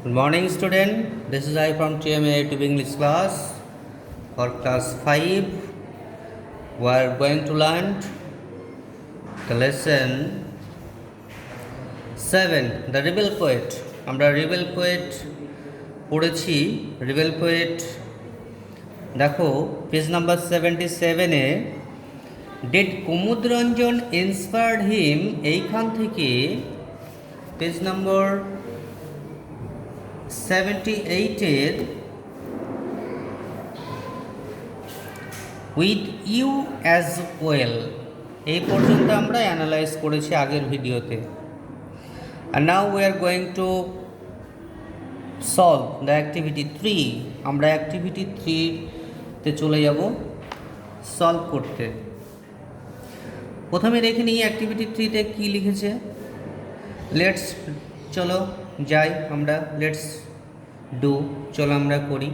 Good morning, student. This is I from TMA to English class for class 5. We are going to learn the lesson 7, the Rebel Poet. আমরা rebel poet পড়েছি। Rebel poet দেখো page number 77-এ did Kumud Ranjan inspired him, এইখান থেকে page number 78-এর with you as well এই পর্যন্ত আমরা অ্যানালাইজ করেছি আগের ভিডিওতে। আর now we are going to solve the activity 3। আমরা অ্যাক্টিভিটি 3-তে চলে যাব সলভ করতে। প্রথমে দেখে নিই অ্যাক্টিভিটি 3-তে কী লিখেছে। লেটস চলো যাই আমরা, লেটস ডু, চলো আমরা করি।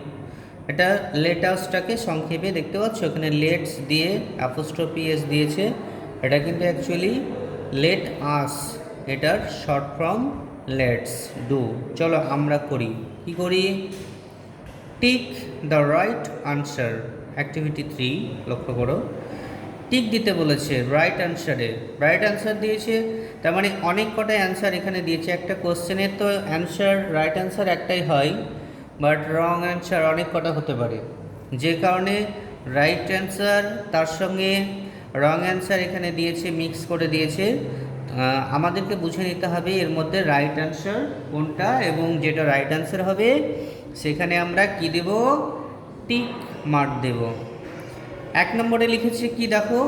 এটা লেটাসটাকে সংক্ষেপে দেখতে পাচ্ছ, এখানে লেটস দিয়ে অ্যাপোস্ট্রফি এস দিয়েছে। এটা কিন্তু অ্যাকচুয়ালি লেট আস, এটার শর্ট ফর্ম লেটস ডু। চলো আমরা করি। কি করি? Tick the right answer. Activity 3 লক্ষ্য করো, টিক দিতে বলেছে রাইট আনসারে। রাইট আনসার দিয়েছে, তার মানে অনেক কটা অ্যান্সার এখানে দিয়েছে। একটা কোশ্চেনের তো অ্যান্সার রাইট অ্যান্সার একটাই হয়, বাট রং অ্যান্সার অনেক কটা হতে পারে, যে কারণে রাইট অ্যান্সার তার সঙ্গে রং অ্যান্সার এখানে দিয়েছে, মিক্স করে দিয়েছে। আমাদেরকে বুঝে নিতে হবে এর মধ্যে রাইট অ্যান্সার কোনটা, এবং যেটা রাইট অ্যান্সার হবে সেখানে আমরা কি দেব? টিক মার্ক দেব। 1 নম্বরে লিখেছে কি দেখো,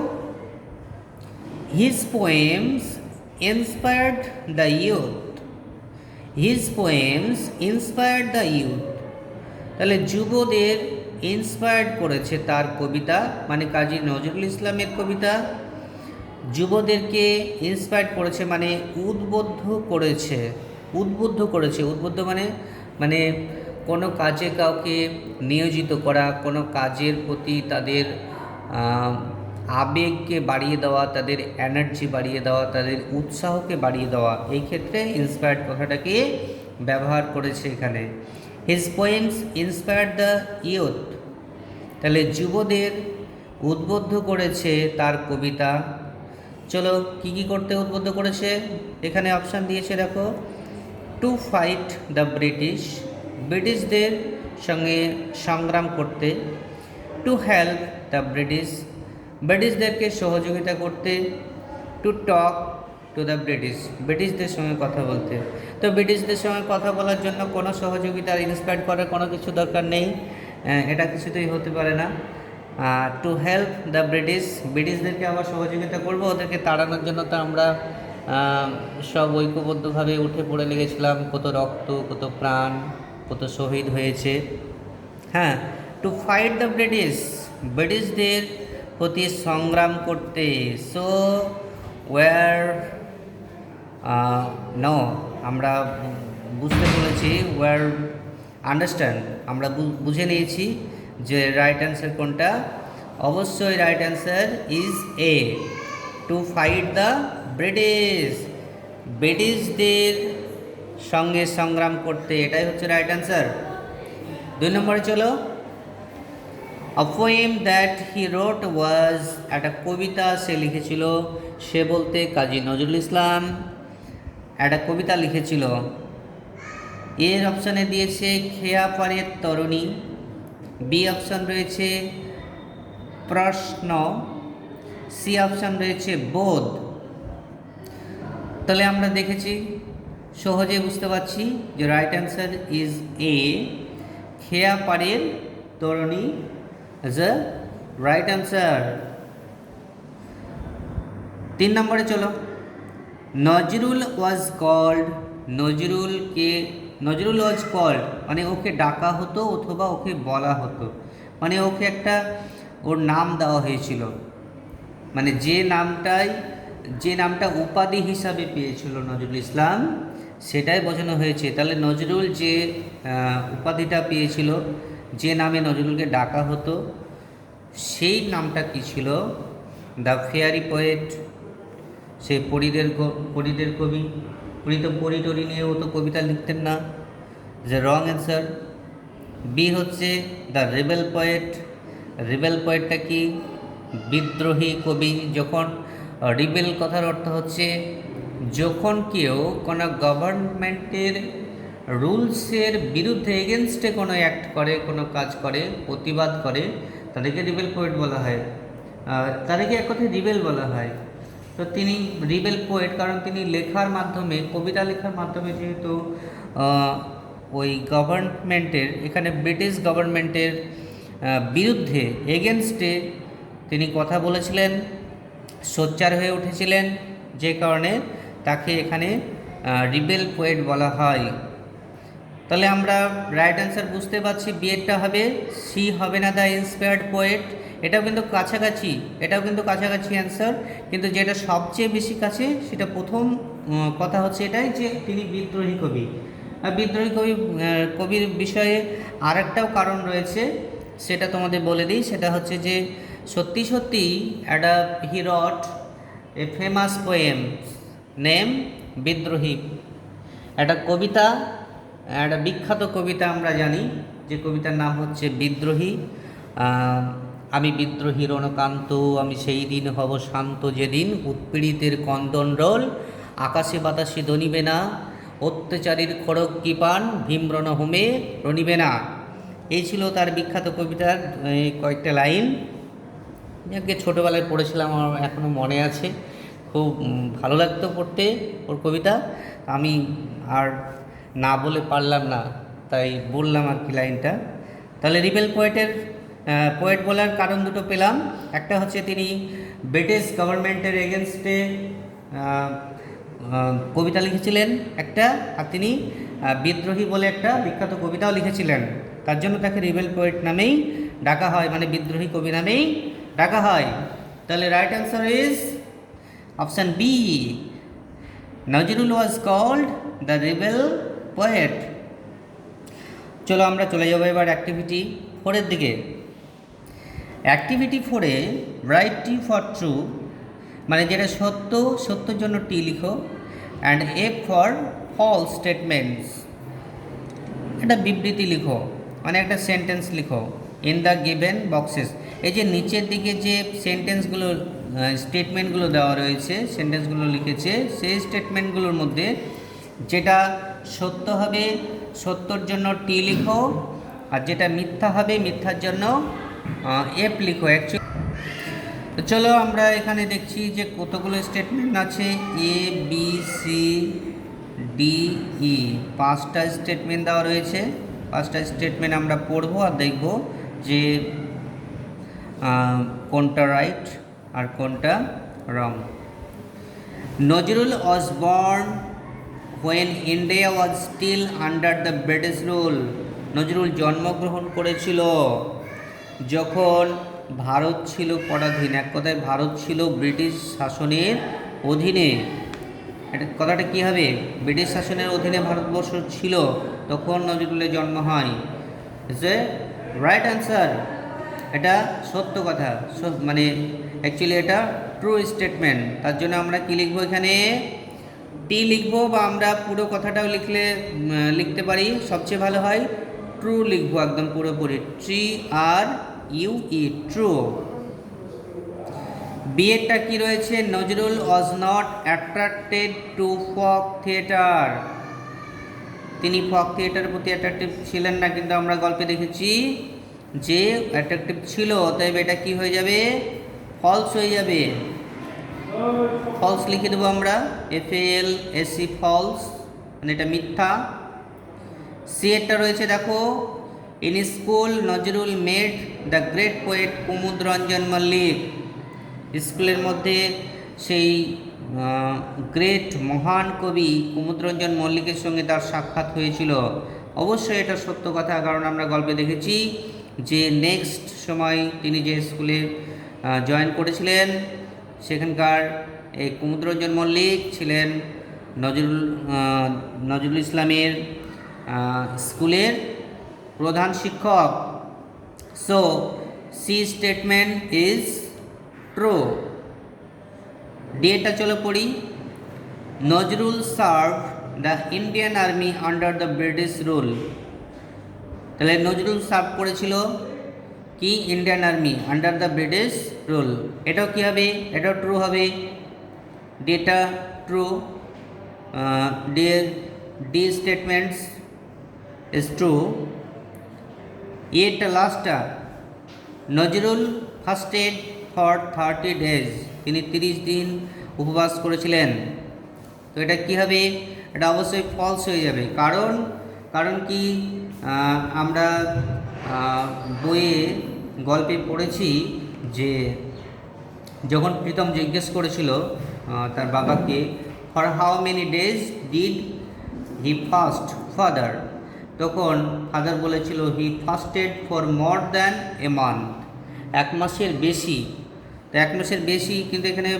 his poems inspired the youth. His poems inspired the youth, তাহলে যুবদের ইন্সপায়ার্ড করেছে তার কবিতা, মানে কাজী নজরুল ইসলামের কবিতা। যুবদেরকে ইন্সপায়ার্ড করেছে মানে উদ্বুদ্ধ করেছে। উদ্বুদ্ধ করেছে, উদ্বুদ্ধ মানে কোনো কাজে কাউকে নিয়োজিত করা, কোনো কাজের প্রতি তাদের আবেগকে বাড়িয়ে দেওয়া, তাদের এনার্জি বাড়িয়ে দেওয়া, তাদের উৎসাহকে বাড়িয়ে দেওয়া, এই ক্ষেত্রে ইন্সপায়ার্ড কথাটাকে ব্যবহার করেছে এখানে। His poems inspired the youth, তাহলে যুবদের উদ্বুদ্ধ করেছে তার কবিতা। চলো কী কী করতে উদ্বুদ্ধ করেছে, এখানে অপশান দিয়েছে দেখো। টু ফাইট দ্য ব্রিটিশ, ব্রিটিশদের সঙ্গে সংগ্রাম করতে। টু হেল্প দ্য ব্রিটিশ, ব্রিটিশদেরকে সহযোগিতা করতে। To talk to the British, ব্রিটিশদের সঙ্গে কথা বলতে। তো ব্রিটিশদের সঙ্গে কথা বলার জন্য কোনো সহযোগিতা ইন্সপায়ার করার কোনো কিছু দরকার নেই, এটা কিছুতেই হতে পারে না। টু হেল্প দ্য ব্রিটিশ, ব্রিটিশদেরকে আবার সহযোগিতা করব, ওদেরকে তাড়ানোর জন্য তো আমরা সব ঐক্যবদ্ধভাবে উঠে পড়ে লেগেছিলাম, কত রক্ত, কত প্রাণ, কত শহীদ হয়েছে। হ্যাঁ, টু ফাইট দ্য ব্রিটিশ, ব্রিটিশদের প্রতি সংগ্রাম করতে। সো ওয়ার নো, আমরা বুঝতে বলেছি, ওয়ার আন্ডারস্ট্যান্ড, আমরা বুঝে নিয়েছি যে রাইট অ্যান্সার কোনটা। অবশ্যই right answer is a, to fight the British, ব্রিটিশদের সঙ্গে সংগ্রাম করতে, এটাই হচ্ছে রাইট অ্যান্সার। 2 নম্বরে চলো, আ পোয়েম দ্যাট হি রোট ওয়াজ, একটা কবিতা সে লিখেছিল। সে বলতে কাজী নজরুল ইসলাম একটা কবিতা লিখেছিল। এর অপশানে দিয়েছে খেয়া পারের তরুণী, বি অপশান রয়েছে প্রশ্ন, সি অপশান রয়েছে বোধ। তাহলে আমরা দেখেছি, সহজে বুঝতে পারছি যে রাইট অ্যান্সার ইজ এ, খেয়া পারের তরুণী ইজ এ রাইট অ্যান্সার। 3 নম্বরে চলো, Nazrul was called, Nazrul was called মানে ওকে ডাকা হতো অথবা ওকে বলা হতো, মানে ওকে একটা ওর নাম দেওয়া হয়েছিল, মানে যে নামটা উপাধি হিসাবে পেয়েছিল নজরুল ইসলাম, সেটাই বোঝানো হয়েছে। তাহলে নজরুল যে উপাধিটা পেয়েছিল, যে নামে নজরুলকে ডাকা হতো, সেই নামটা কী ছিল? The fairy poet. সে পরীদের কবি। উনি তো পরী টরি নিয়ে ও তো কবিতা লিখতেন না, যে রং অ্যান্সার। বি হচ্ছে দ্য রিবেল পোয়েট। রিবেল পোয়েটটা কি? বিদ্রোহী কবি। যখন রিবেল কথার অর্থ হচ্ছে যখন কেউ কোনো গভর্নমেন্টের রুলসের বিরুদ্ধে এগেনস্টে কোনো অ্যাক্ট করে, কোনো কাজ করে, প্রতিবাদ করে, তাদেরকে রিবেল পোয়েট বলা হয়। তাদেরকে এক কথায় রিবেল বলা হয়। তো তিনি রিবেল পোয়েট কারণ তিনি লেখার মাধ্যমে, কবিতা লেখার মাধ্যমে যেহেতু ওই গভর্নমেন্টের, এখানে ব্রিটিশ গভর্নমেন্টের বিরুদ্ধে এগেনস্টে তিনি কথা বলেছিলেন, সোচ্চার হয়ে উঠেছিলেন, যে কারণে তাকে এখানে রিবেল পোয়েট বলা হয়। তাহলে আমরা রাইট অ্যান্সার বুঝতে পারছি, বিয়েরটা হবে, সি হবে না দ্য ইন্সপায়ার্ড পোয়েট। এটাও কিন্তু কাছাকাছি, অ্যান্সার, কিন্তু যেটা সবচেয়ে বেশি কাছে সেটা প্রথম কথা হচ্ছে এটাই যে তিনি বিদ্রোহী কবি। আর বিদ্রোহী কবির বিষয়ে আরেকটাও কারণ রয়েছে, সেটা তোমাদের বলে দিই। সেটা হচ্ছে যে সত্যি সত্যি একটা হি রট এ ফেমাস পোয়েম নেম বিদ্রোহী। একটা কবিতা, একটা বিখ্যাত কবিতা আমরা জানি, যে কবিতার নাম হচ্ছে বিদ্রোহী। আমি বিদ্রোহী রণকান্ত, আমি সেই দিন হব শান্ত যেদিন উৎপীড়িতের কন্দন রোল, আকাশে বাতাসে দনিবে না, অত্যাচারীর খড়গ কৃপান ভীমরণ হোমে রণিবে না। এই ছিল তার বিখ্যাত কবিতার কয়েকটা লাইন, যাকে ছোটোবেলায় পড়েছিলাম, আমার এখনও মনে আছে, খুব ভালো লাগতো পড়তে ওর কবিতা। আমি আর না বলে পারলাম না, তাই বললাম আর কি লাইনটা। তাহলে রিবেল পোয়েট বলার কারণ দুটো পেলাম। একটা হচ্ছে তিনি ব্রিটিশ গভর্নমেন্টের এগেনস্টে কবিতা লিখেছিলেন একটা, আর তিনি বিদ্রোহী বলে একটা বিখ্যাত কবিতাও লিখেছিলেন। তার জন্য তাকে রিবেল পোয়েট নামেই ডাকা হয়, মানে বিদ্রোহী কবি নামেই ডাকা হয়। তাহলে right answer is option B, Nazrul was called the rebel poet. চলো আমরা চলে যাবো এবার অ্যাক্টিভিটি 4-এর দিকে। অ্যাক্টিভিটি 4-এ রাইট টি ফর ট্রু, মানে যেটা সত্য, সত্যর জন্য টি লিখো, and F for false statements, একটা বিবৃতি লিখো, মানে একটা সেন্টেন্স লিখো ইন দ্য গিভেন বক্সেস। এই যে নিচের দিকে যে সেন্টেন্সগুলো, স্টেটমেন্টগুলো দেওয়া রয়েছে, সেন্টেন্সগুলো লিখেছে, সেই স্টেটমেন্টগুলোর মধ্যে যেটা সত্য হবে সত্যর জন্য টি লিখো, আর যেটা মিথ্যা হবে মিথ্যার জন্য এফ লিখো। অ্যাকচুয়ালি তো চলো আমরা এখানে দেখছি যে কতগুলো স্টেটমেন্ট আছে, A B C D E, 5টা স্টেটমেন্ট দেওয়া রয়েছে। 5টা স্টেটমেন্ট আমরা পড়বো আর দেখব যে কোনটা রাইট আর কোনটা wrong. Nazrul was born when India was still under the British rule. Nazrul জন্মগ্রহণ করেছিল যখন ভারত ছিল পরাধীন, এক কথায় ভারত ছিল ব্রিটিশ শাসনের অধীনে। এটা কথাটা কী হবে, ব্রিটিশ শাসনের অধীনে ভারতবর্ষ ছিল, তখন নজরুলের জন্ম হয়। যে রাইট অ্যান্সার, এটা সত্য কথা, মানে অ্যাকচুয়ালি এটা ট্রু স্টেটমেন্ট। তার জন্য আমরা কি লিখবো, এখানে টি লিখবো, বা আমরা পুরো কথাটাও লিখতে পারি, সবচেয়ে ভালো হয় ট্রু লিখবো একদম পুরোপুরি, TRUE, ট্রু। বিয়েরটা কি রয়েছে, Nazrul was not attracted to folk theatre, তিনি ফক থিয়েটারের প্রতি অ্যাট্রাক্টিভ ছিলেন না, কিন্তু আমরা গল্পে দেখেছি যে অ্যাট্রাক্টিভ ছিল, তাই এটা কি হয়ে যাবে, ফলস হয়ে যাবে। ফলস লিখে দেবো আমরা, FALSE, ফলস, মানে এটা মিথ্যা। সি এরটা রয়েছে দেখো, in school Nazrul made the great poet Kumud Ranjan Mallick, স্কুলের মধ্যে সেই গ্রেট মহান কবি কুমুদরঞ্জন মল্লিকের সঙ্গে তার সাক্ষাৎ হয়েছিল। অবশ্যই এটা সত্য কথা, কারণ আমরা গল্পে দেখেছি যে নেক্সট সময় তিনি যে স্কুলে জয়েন করেছিলেন, সেখানকার এই কুমুদরঞ্জন মল্লিক ছিলেন নজরুল ইসলামের স্কুলের প্রধান শিক্ষক। So C statement is true. ডেটা চলো পড়ি। Nazrul serve the Indian army under the British rule. তাহলে নজরুল সার্ভ করেছিল কি Indian army under the British rule. এটাও কী হবে, এটাও ট্রু হবে, ডেটা true, D statements is true. এটা লাস্টটা নজরুল ফাস্টেড ফর 30 days, তিনি 30 দিন উপবাস করেছিলেন। তো এটা কী হবে, এটা অবশ্যই ফলস হয়ে যাবে। কারণ কি আমরা বইয়ে গল্পে পড়েছি যে যখন প্রীতম জিজ্ঞেস করেছিল তার বাবাকে, for how many days did he fast father, তখন ফাদার বলেছিল he fasted for more than a month, 1 মাসের বেশি। তো 1 মাসের বেশি, কিন্তু এখানে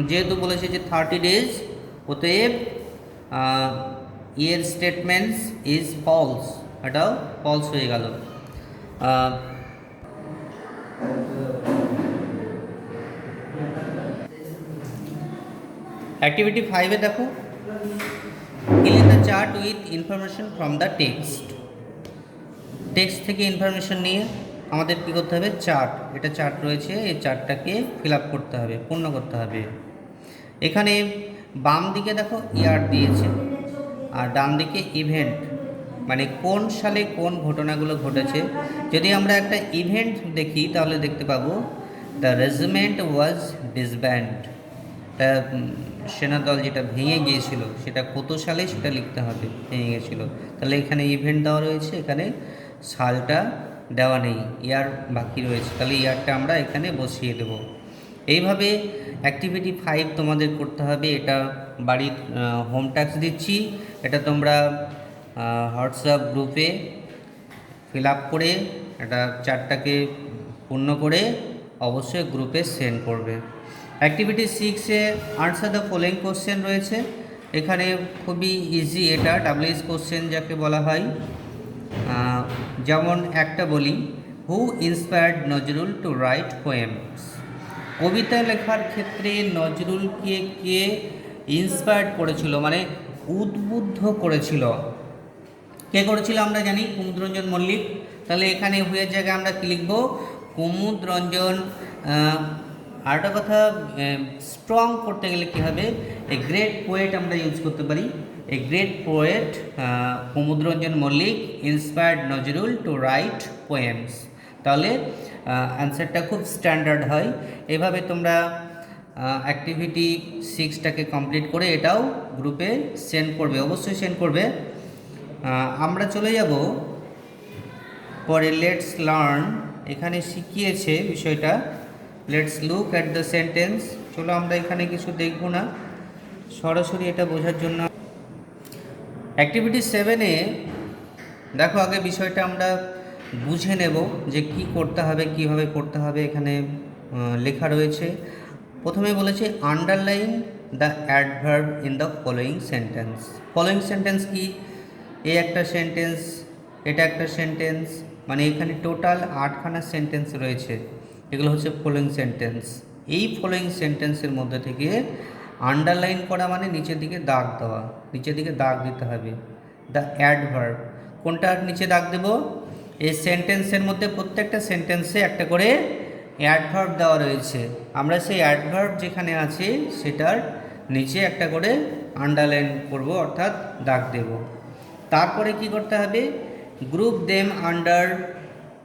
যেহেতু বলেছে যে 30 days, অতএব এর স্টেটমেন্টস ইজ ফলস, এটাও ফলস হয়ে গেল। অ্যাক্টিভিটি 5-এ দেখো, fill in the chart with information from the text। Text থেকে ইনফরমেশন নিয়ে আমাদের কী করতে হবে, চার্ট, এটা চার্ট রয়েছে, এই চার্টটাকে ফিল আপ করতে হবে, পূর্ণ করতে হবে। এখানে বাম দিকে দেখো ইয়ার দিয়েছে, আর ডান দিকে ইভেন্ট, মানে কোন সালে কোন ঘটনাগুলো ঘটেছে। যদি আমরা একটা ইভেন্ট দেখি তাহলে দেখতে পাবো দ্য রেজিমেন্ট ওয়াজ ডিসব্যান্ড, তা সেনাদল যেটা ভেঙে গিয়েছিল সেটা কত সালে সেটা লিখতে হবে, ভেঙে গিয়েছিল। তাহলে এখানে ইভেন্ট দেওয়া রয়েছে, এখানে সালটা দেওয়া নেই, ইয়ার বাকি রয়েছে, তাহলে ইয়ারটা আমরা এখানে বসিয়ে দেব। এইভাবে অ্যাক্টিভিটি 5 তোমাদের করতে হবে। এটা বাড়ির হোম টাস্ক দিচ্ছি, এটা তোমরা হোয়াটসঅ্যাপ গ্রুপে ফিল আপ করে এটা চারটাকে পূর্ণ করে অবশ্যই গ্রুপে সেন্ড করবে। অ্যাক্টিভিটি 6-এ আনসার দ্য ফলোইং কোশ্চেন রয়েছে। এখানে খুবই ইজি, এটা ডাব্লিউএস কোশ্চেন যাকে বলা হয়। যেমন একটা বলি, who inspired Nazrul to write poems, কবিতা লেখার ক্ষেত্রে নজরুলকে কে ইন্সপায়ার্ড করেছিল, মানে উদ্বুদ্ধ করেছিল। কে করেছিল আমরা জানি, কুমুদরঞ্জন মল্লিক। তাহলে এখানে হুয়ের জায়গায় আমরা কী লিখব, কুমুদরঞ্জন। আরেকটা কথা, স্ট্রং করতে গেলে কী হবে, এ গ্রেট পোয়েট আমরা ইউজ করতে পারি। A great poet Kumudranjan Mallik inspired Nazrul to write poems, তাহলে অ্যান্সারটা খুব স্ট্যান্ডার্ড হয়। এভাবে তোমরা অ্যাক্টিভিটি 6টাকে কমপ্লিট করে এটাও গ্রুপে সেন্ড করবে, অবশ্যই সেন্ড করবে। আমরা চলে যাব পরে লেটস লার্ন, এখানে শিখিয়েছে বিষয়টা let's look at the sentence. চলো আমরা এখানে কিছু দেখব না, সরাসরি এটা বোঝার জন্য। অ্যাক্টিভিটি 7-এ দেখো, আগে বিষয়টা আমরা বুঝে নেব যে কি করতে হবে, কিভাবে করতে হবে। এখানে লেখা রয়েছে, প্রথমে বলেছে underline the adverb in the following sentence. Following sentence কি, এ একটা সেন্টেন্স, এটা একটা সেন্টেন্স, মানে এখানে টোটাল 8খানা সেন্টেন্স রয়েছে, এগুলো হচ্ছে ফলোয়িং সেন্টেন্স। এই ফলোয়িং সেন্টেন্সের মধ্যে থেকে আন্ডারলাইন করা মানে নিচের দিকে দাগ দেওয়া, নিচের দিকে দাগ দিতে হবে। দ্য অ্যাডভার্ব, কোনটার নিচে দাগ দেব, এই সেন্টেন্সের মধ্যে প্রত্যেকটা সেন্টেন্সে একটা করে অ্যাডভার্ব দেওয়া রয়েছে, আমরা সেই অ্যাডভার্ব যেখানে আছে সেটার নিচে একটা করে আন্ডারলাইন করব, অর্থাৎ দাগ দেব। তারপরে কি করতে হবে, group them under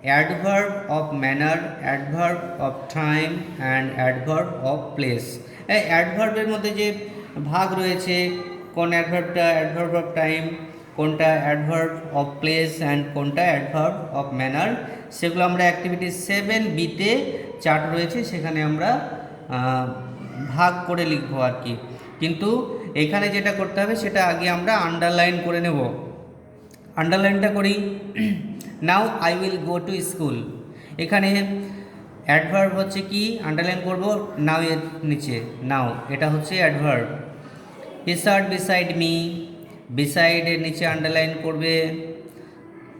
adverb of manner, adverb of time and adverb of place. এই অ্যাডভার্বের মধ্যে যে ভাগ রয়েছে, কোন অ্যাডভার্বটা অ্যাডভার্ব অফ টাইম, কোনটা অ্যাডভার্ব অফ প্লেস অ্যান্ড কোনটা অ্যাডভার্ব অফ ম্যানার, সেগুলো আমরা অ্যাক্টিভিটি 7B-তে চার্ট রয়েছে, সেখানে আমরা ভাগ করে লিখবো আর কি। কিন্তু এখানে যেটা করতে হবে সেটা আগে আমরা আন্ডারলাইন করে নেব। আন্ডারলাইনটা করি, now I will go to school. এখানে অ্যাডভার্ব হচ্ছে কি, আন্ডারলাইন করব নাও এর নিচে, নাও এটা হচ্ছে adverb. He sat beside me, beside এর নিচে আন্ডারলাইন করবে।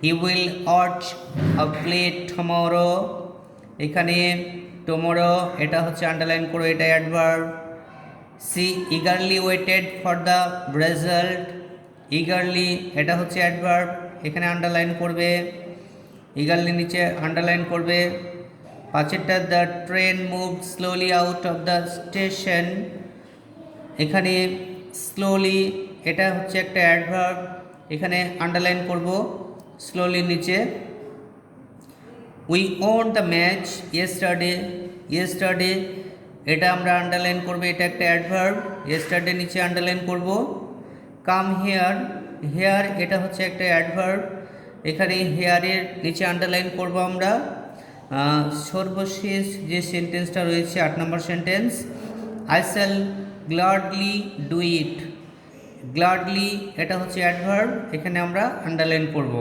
He will watch a play tomorrow, এখানে টুমরো এটা হচ্ছে আন্ডারলাইন করো, এটা adverb. She eagerly waited for the result, eagerly এটা হচ্ছে অ্যাডভার্ব, এখানে আন্ডারলাইন করবে, ইগারলি নিচে আন্ডারলাইন করবে। পাঁচেরটা the train move slowly out of the station, এখানে স্লোলি এটা হচ্ছে একটা অ্যাডভার্ব, এখানে আন্ডারলাইন করব স্লোলি নিচে। We won the match yesterday, yesterday এটা আমরা আন্ডারলাইন করব, এটা একটা অ্যাডভার্ব, ইয়েস্টারডে নিচে আন্ডারলাইন করব। কাম হেয়ার, হেয়ার এটা হচ্ছে একটা অ্যাডভার্ব, এখানে হেয়ারের নিচে আন্ডারলাইন করব আমরা। সর্বশেষ যে সেন্টেন্সটা রয়েছে 8 নম্বর sentence, I shall gladly do it, gladly এটা হচ্ছে অ্যাডভার্ব, এখানে আমরা আন্ডারলাইন করব।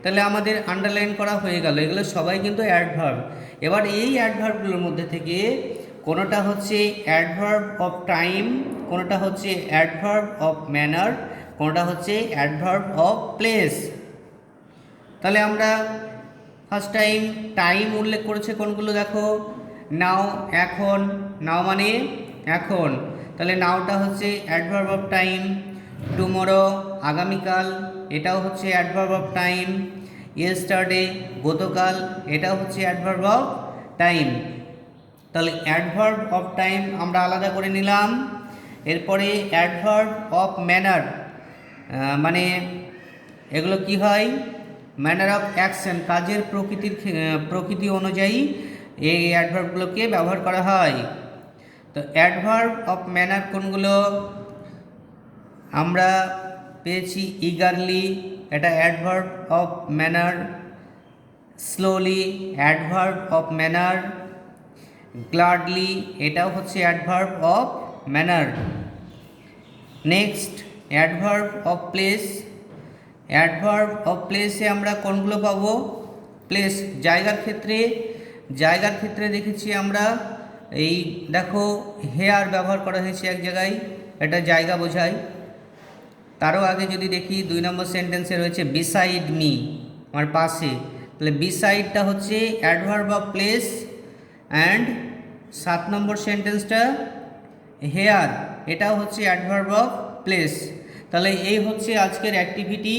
তাহলে আমাদের আন্ডারলাইন করা হয়ে গেল, এগুলো সবাই কিন্তু অ্যাডভার্ব। এবার এই অ্যাডভার্বগুলোর মধ্যে থেকে কোনোটা হচ্ছে অ্যাডভার্ব অফ টাইম, কোনোটা হচ্ছে অ্যাডভার্ব অফ ম্যানার, কোনোটা হচ্ছে অ্যাডভার্ব অফ প্লেস। তাহলে আমরা ফার্স্ট টাইম উল্লেখ করেছে কোনগুলো দেখো, নাও এখন, নাও মানে এখন, তাহলে নাওটা হচ্ছে অ্যাডভার্ব অফ টাইম। টুমরো আগামীকাল, এটাও হচ্ছে অ্যাডভার্ব অফ টাইম। ইয়েস্টারডে গতকাল, এটাও হচ্ছে অ্যাডভার্ব অফ টাইম। তাহলে অ্যাডভার্ব অফ টাইম আমরা আলাদা করে নিলাম। এরপরে অ্যাডভার্ব অফ ম্যানার, মানে এগুলো কি হয়, ম্যানার অফ অ্যাকশন, কাজের প্রকৃতি অনুযায়ী এই অ্যাডভার্বগুলোকে ব্যবহার করা হয়। তো অ্যাডভার্ব অফ ম্যানার কোনগুলো, আমরা পেয়েছি ইগারলি এটা adverb of manner, slowly adverb of manner, gladly এটাও হচ্ছে adverb of manner. Next adverb of place, adverb of প্লেসে আমরা কোনগুলো পাবো, প্লেস জায়গার ক্ষেত্রে, জায়গার ক্ষেত্রে দেখেছি আমরা এই দেখো হেয়ার ব্যবহার করা হয়েছে এক জায়গায়, এটা জায়গা বোঝায়। তারও আগে যদি দেখি 2 নম্বর সেন্টেন্সে রয়েছে বিসাইড মি, আমার পাশে, তাহলে বিসাইডটা হচ্ছে অ্যাডভার্ব অফ প্লেস। অ্যান্ড 7 নম্বর সেন্টেন্সটা হেয়ার, এটাও হচ্ছে অ্যাডভার্ব অফ প্লেস। তাহলে এই হচ্ছে আজকের অ্যাক্টিভিটি।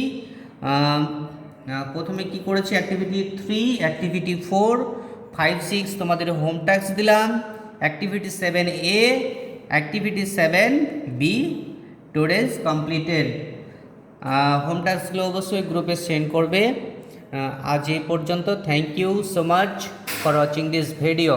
প্রথমে কি করেছি, অ্যাক্টিভিটি 3, অ্যাক্টিভিটি 4, 5, 6 তোমাদের হোম টাস্ক দিলাম। Activity 7A, activity 7B today's completed. Home টাস্কগুলো অবশ্যই গ্রুপে সেন্ড করবে। আজ এই পর্যন্ত। Thank you so much for watching this video.